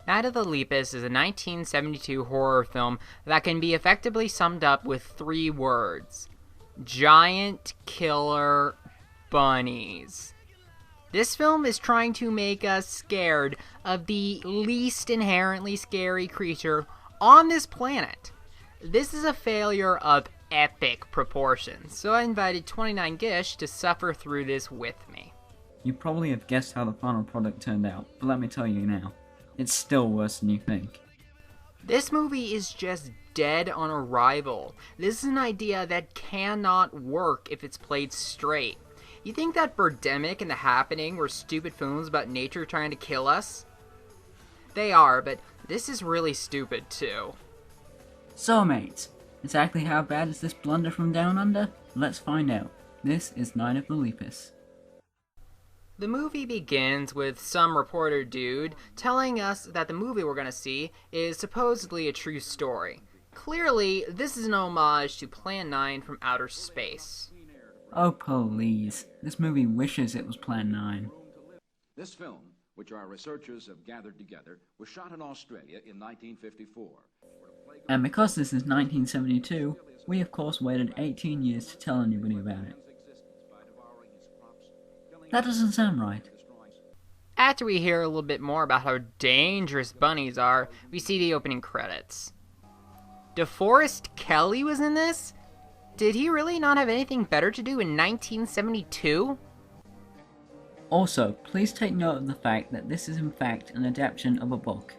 Night of the Lepus is a 1972 horror film that can be effectively summed up with three words: giant killer bunnies. This film is trying to make us scared of the least inherently scary creature on this planet. This is a failure of epic proportions, so I invited 29 Gish to suffer through this with me. You probably have guessed how the final product turned out, but let me tell you now, it's still worse than you think. This movie is just dead on arrival. This is an idea that cannot work if it's played straight. You think that Birdemic and The Happening were stupid films about nature trying to kill us? They are, but this is really stupid too. So mates, exactly how bad is this blunder from Down Under? Let's find out. This is Night of the Lepus. The movie begins with some reporter dude telling us that the movie we're gonna see is supposedly a true story. Clearly, this is an homage to Plan 9 from outer space. Oh please, this movie wishes it was Plan 9. This film, which our researchers have gathered together, was shot in Australia in 1954. And because this is 1972, we of course waited 18 years to tell anybody about it. That doesn't sound right. After we hear a little bit more about how dangerous bunnies are, we see the opening credits. DeForest Kelley was in this? Did he really not have anything better to do in 1972? Also, please take note of the fact that this is in fact an adaptation of a book.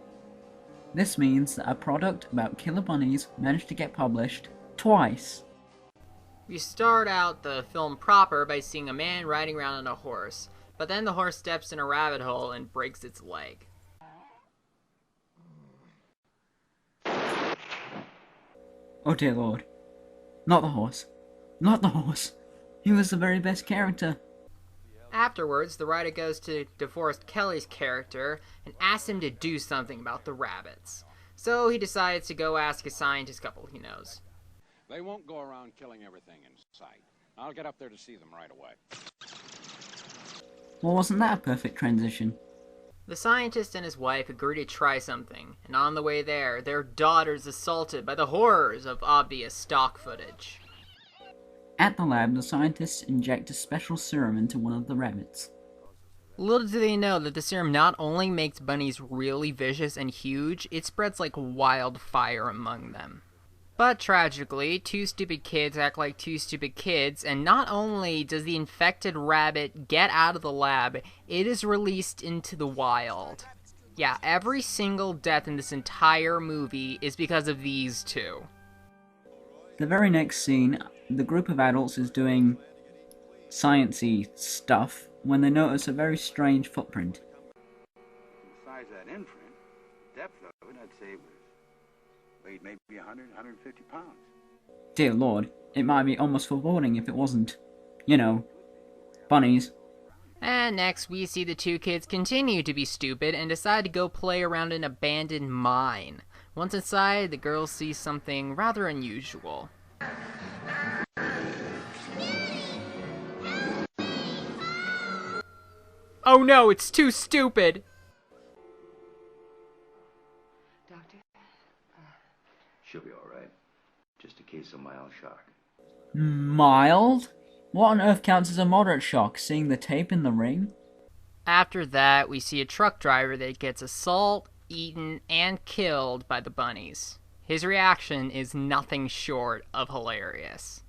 This means that a product about killer bunnies managed to get published twice. We start out the film proper by seeing a man riding around on a horse, but then the horse steps in a rabbit hole and breaks its leg. Oh dear lord. Not the horse. Not the horse. He was the very best character. Afterwards, the writer goes to DeForest Kelley's character and asks him to do something about the rabbits. So he decides to go ask a scientist couple he knows. They won't go around killing everything in sight. I'll get up there to see them right away. Well, wasn't that a perfect transition? The scientist and his wife agree to try something, and on the way there, their daughter's assaulted by the horrors of obvious stock footage. At the lab, the scientists inject a special serum into one of the rabbits. Little do they know that the serum not only makes bunnies really vicious and huge, it spreads like wildfire among them. But tragically, two stupid kids act like two stupid kids, and not only does the infected rabbit get out of the lab, it is released into the wild. Yeah, every single death in this entire movie is because of these two. The very next scene, the group of adults is doing science-y stuff when they notice a very strange footprint. Besides that imprint, the depth of it, I'd say it weighed maybe 100, 150 pounds. Dear lord, it might be almost foreboding if it wasn't, you know, bunnies. And next we see the two kids continue to be stupid and decide to go play around an abandoned mine. Once inside, the girls see something rather unusual. Oh no, it's too stupid! Doctor? She'll be alright. Just a case of mild shock. Mild? What on earth counts as a moderate shock, seeing the tape in the ring? After that, we see a truck driver that gets assaulted, eaten, and killed by the bunnies. His reaction is nothing short of hilarious.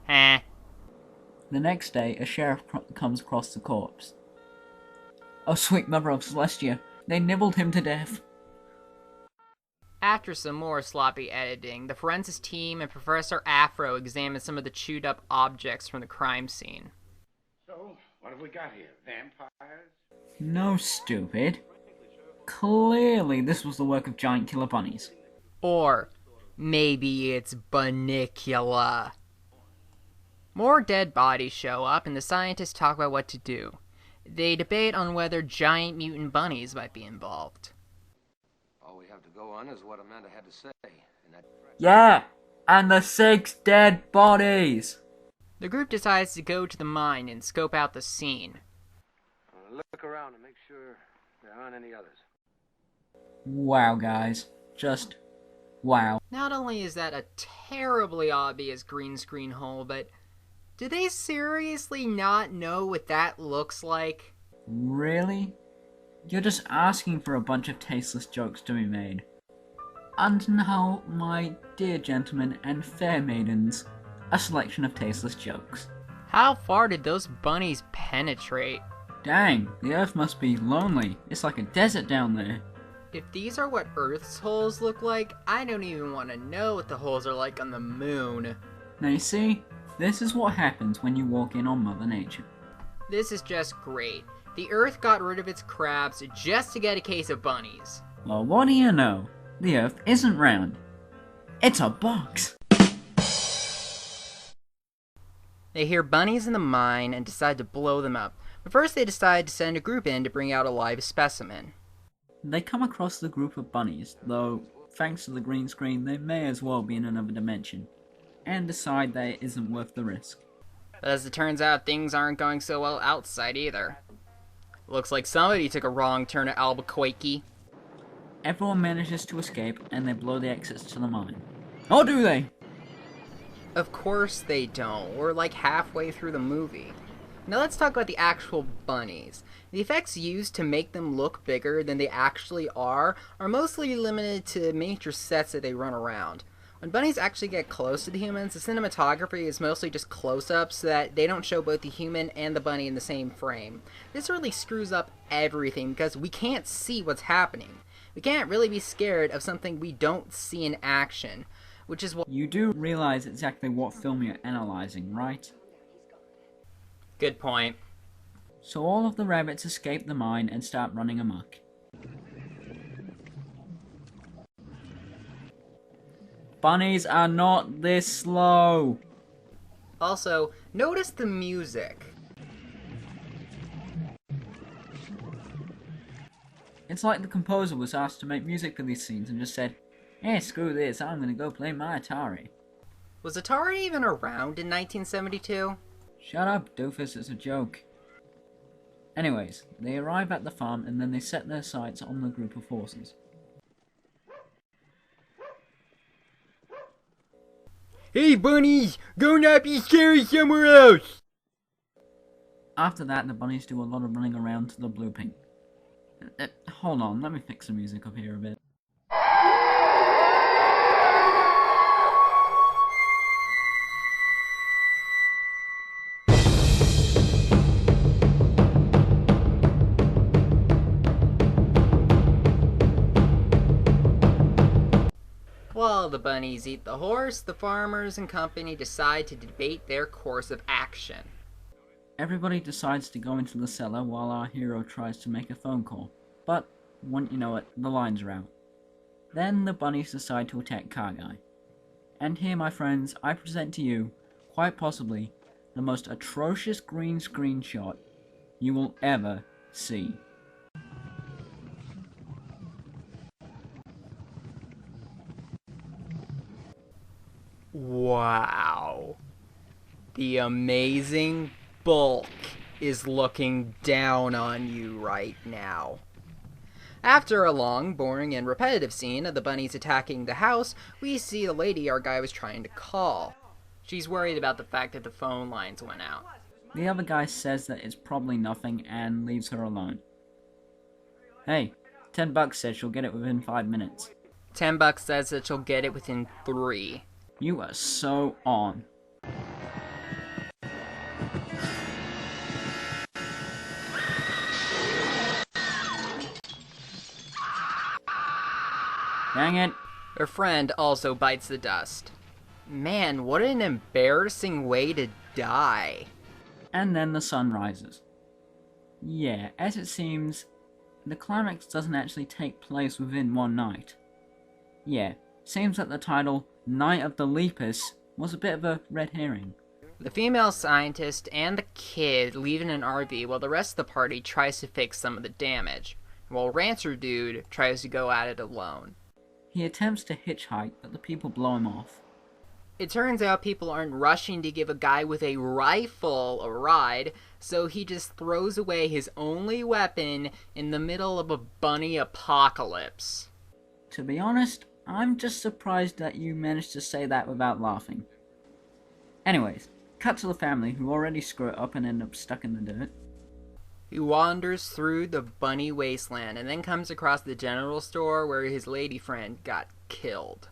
Eh. The next day, a sheriff comes across the corpse. Oh sweet mother of Celestia, they nibbled him to death. After some more sloppy editing, the forensics team and Professor Afro examine some of the chewed up objects from the crime scene. So, what have we got here? Vampires? No, stupid. Clearly this was the work of giant killer bunnies. Or maybe it's Bunnicula. More dead bodies show up and the scientists talk about what to do. They debate on whether giant mutant bunnies might be involved. All we have to go on is what Amanda had to say. And that... Yeah, and the 6 dead bodies! The group decides to go to the mine and scope out the scene. Look around and make sure there aren't any others. Wow, guys. Just wow. Not only is that a terribly obvious green screen hole, but do they seriously not know what that looks like? Really? You're just asking for a bunch of tasteless jokes to be made. And now, my dear gentlemen and fair maidens, a selection of tasteless jokes. How far did those bunnies penetrate? Dang, the Earth must be lonely. It's like a desert down there. If these are what Earth's holes look like, I don't even want to know what the holes are like on the moon. Now you see, this is what happens when you walk in on Mother Nature. This is just great. The Earth got rid of its crabs just to get a case of bunnies. Well, what do you know? The Earth isn't round. It's a box. They hear bunnies in the mine and decide to blow them up. But first they decide to send a group in to bring out a live specimen. They come across the group of bunnies, though thanks to the green screen they may as well be in another dimension, and decide that it isn't worth the risk. But as it turns out, things aren't going so well outside either. Looks like somebody took a wrong turn at Albuquerque. Everyone manages to escape, and they blow the exits to the mine. Or do they? Of course they don't. We're like halfway through the movie. Now let's talk about the actual bunnies. The effects used to make them look bigger than they actually are mostly limited to miniature sets that they run around. When bunnies actually get close to the humans, the cinematography is mostly just close-ups so that they don't show both the human and the bunny in the same frame. This really screws up everything because we can't see what's happening. We can't really be scared of something we don't see in action, which is what... You do realize exactly what film you're analyzing, right? Good point. So all of the rabbits escape the mine and start running amok. Bunnies are not this slow! Also, notice the music. It's like the composer was asked to make music for these scenes and just said, "Eh, screw this, I'm gonna go play my Atari." Was Atari even around in 1972? Shut up, doofus, it's a joke. Anyways, they arrive at the farm and then they set their sights on the group of horses. Hey bunnies, go not be scary somewhere else! After that, the bunnies do a lot of running around to the blue pink. Hold on, let me fix the music up here a bit. While the bunnies eat the horse, the farmers and company decide to debate their course of action. Everybody decides to go into the cellar while our hero tries to make a phone call. But, wouldn't you know it, the lines are out. Then the bunnies decide to attack Car Guy. And here, my friends, I present to you, quite possibly, the most atrocious green screen shot you will ever see. Wow. The amazing bulk is looking down on you right now. After a long, boring, and repetitive scene of the bunnies attacking the house, we see the lady our guy was trying to call. She's worried about the fact that the phone lines went out. The other guy says that it's probably nothing and leaves her alone. Hey, $10 says she'll get it within 5 minutes. $10 says that she'll get it within 3. You are so on. Dang it. Her friend also bites the dust. Man, what an embarrassing way to die. And then the sun rises. Yeah, as it seems, the climax doesn't actually take place within one night. Yeah, seems that the title, Night of the Lepus, was a bit of a red herring. The female scientist and the kid leave in an RV while the rest of the party tries to fix some of the damage, while Rancher Dude tries to go at it alone. He attempts to hitchhike, but the people blow him off. It turns out people aren't rushing to give a guy with a rifle a ride, so he just throws away his only weapon in the middle of a bunny apocalypse. To be honest, I'm just surprised that you managed to say that without laughing. Anyways, cut to the family who already screw it up and end up stuck in the dirt. He wanders through the bunny wasteland and then comes across the general store where his lady friend got killed.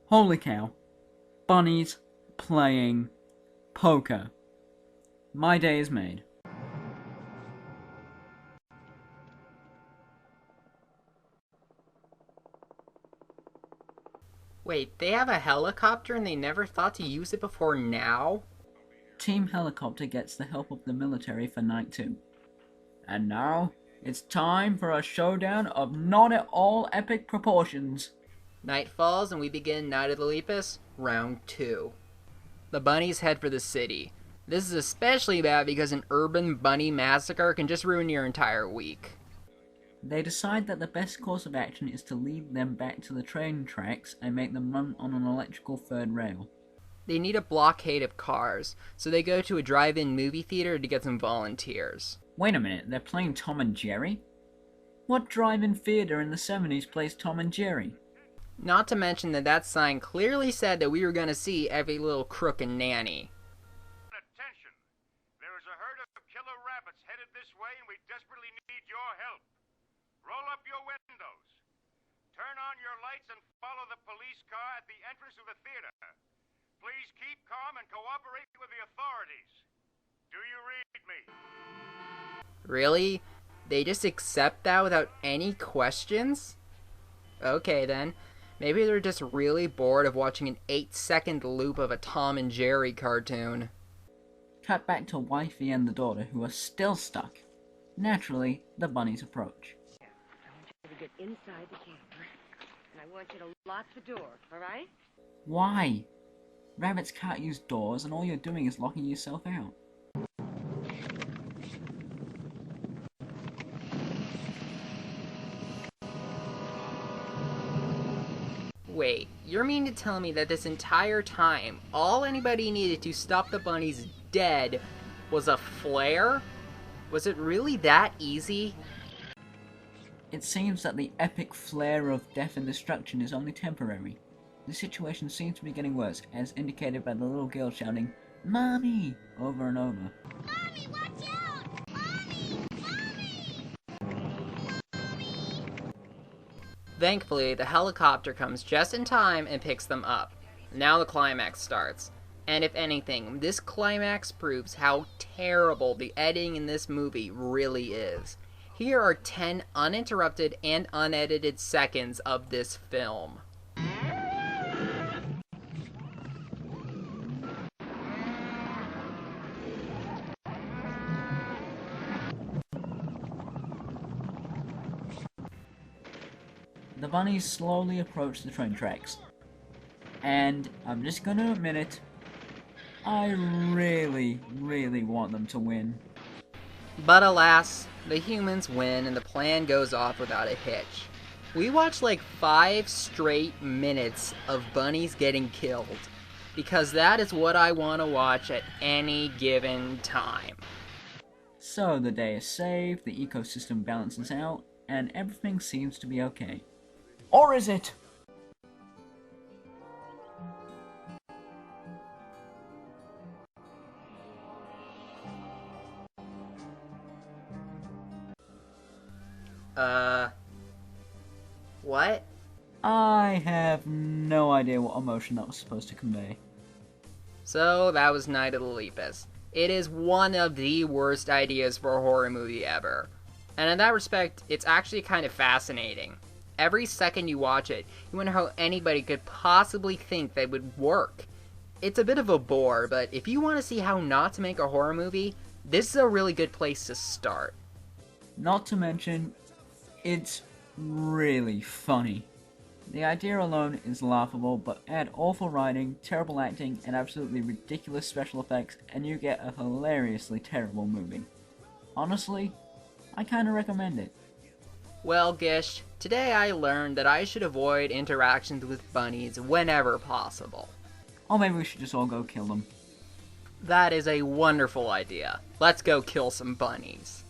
Holy cow. Bunnies playing poker. My day is made. Wait, they have a helicopter and they never thought to use it before now? Team Helicopter gets the help of the military for night 2. And now, it's time for a showdown of not at all epic proportions. Night falls and we begin Night of the Lepus, round 2. The bunnies head for the city. This is especially bad because an urban bunny massacre can just ruin your entire week. They decide that the best course of action is to lead them back to the train tracks and make them run on an electrical third rail. They need a blockade of cars, so they go to a drive-in movie theater to get some volunteers. Wait a minute, they're playing Tom and Jerry? What drive-in theater in the 70s plays Tom and Jerry? Not to mention that sign clearly said that we were going to see every little crook and nanny. Attention! There is a herd of killer rabbits headed this way and we desperately need your help. Roll up your windows. Turn on your lights and follow the police car at the entrance of the theater. Please keep calm and cooperate with the authorities. Do you read me? Really? They just accept that without any questions? Okay then. Maybe they're just really bored of watching an 8-second loop of a Tom and Jerry cartoon. Cut back to Wifey and the daughter who are still stuck. Naturally, the bunnies approach. I want you to get inside the camper, and I want you to lock the door, all right? Why? Rabbits can't use doors and all you're doing is locking yourself out. Wait, you're mean to tell me that this entire time, all anybody needed to stop the bunnies dead was a flare? Was it really that easy? It seems that the epic flare of death and destruction is only temporary. The situation seems to be getting worse, as indicated by the little girl shouting, "Mommy!" over and over. Mommy, watch out! Mommy! Mommy! Thankfully, the helicopter comes just in time and picks them up. Now the climax starts. And if anything, this climax proves how terrible the editing in this movie really is. Here are 10 uninterrupted and unedited seconds of this film. The bunnies slowly approach the train tracks. And I'm just gonna admit it, I really want them to win. But alas, the humans win and the plan goes off without a hitch. We watched like 5 straight minutes of bunnies getting killed, because that is what I want to watch at any given time. So the day is saved, the ecosystem balances out, and everything seems to be okay. Or is it? What? I have no idea what emotion that was supposed to convey. So that was Night of the Lepus. It is one of the worst ideas for a horror movie ever. And in that respect, it's actually kind of fascinating. Every second you watch it, you wonder how anybody could possibly think that would work. It's a bit of a bore, but if you want to see how not to make a horror movie, this is a really good place to start. Not to mention, it's really funny. The idea alone is laughable, but add awful writing, terrible acting, and absolutely ridiculous special effects, and you get a hilariously terrible movie. Honestly, I kinda recommend it. Well, Gish, today I learned that I should avoid interactions with bunnies whenever possible. Or maybe we should just all go kill them. That is a wonderful idea. Let's go kill some bunnies.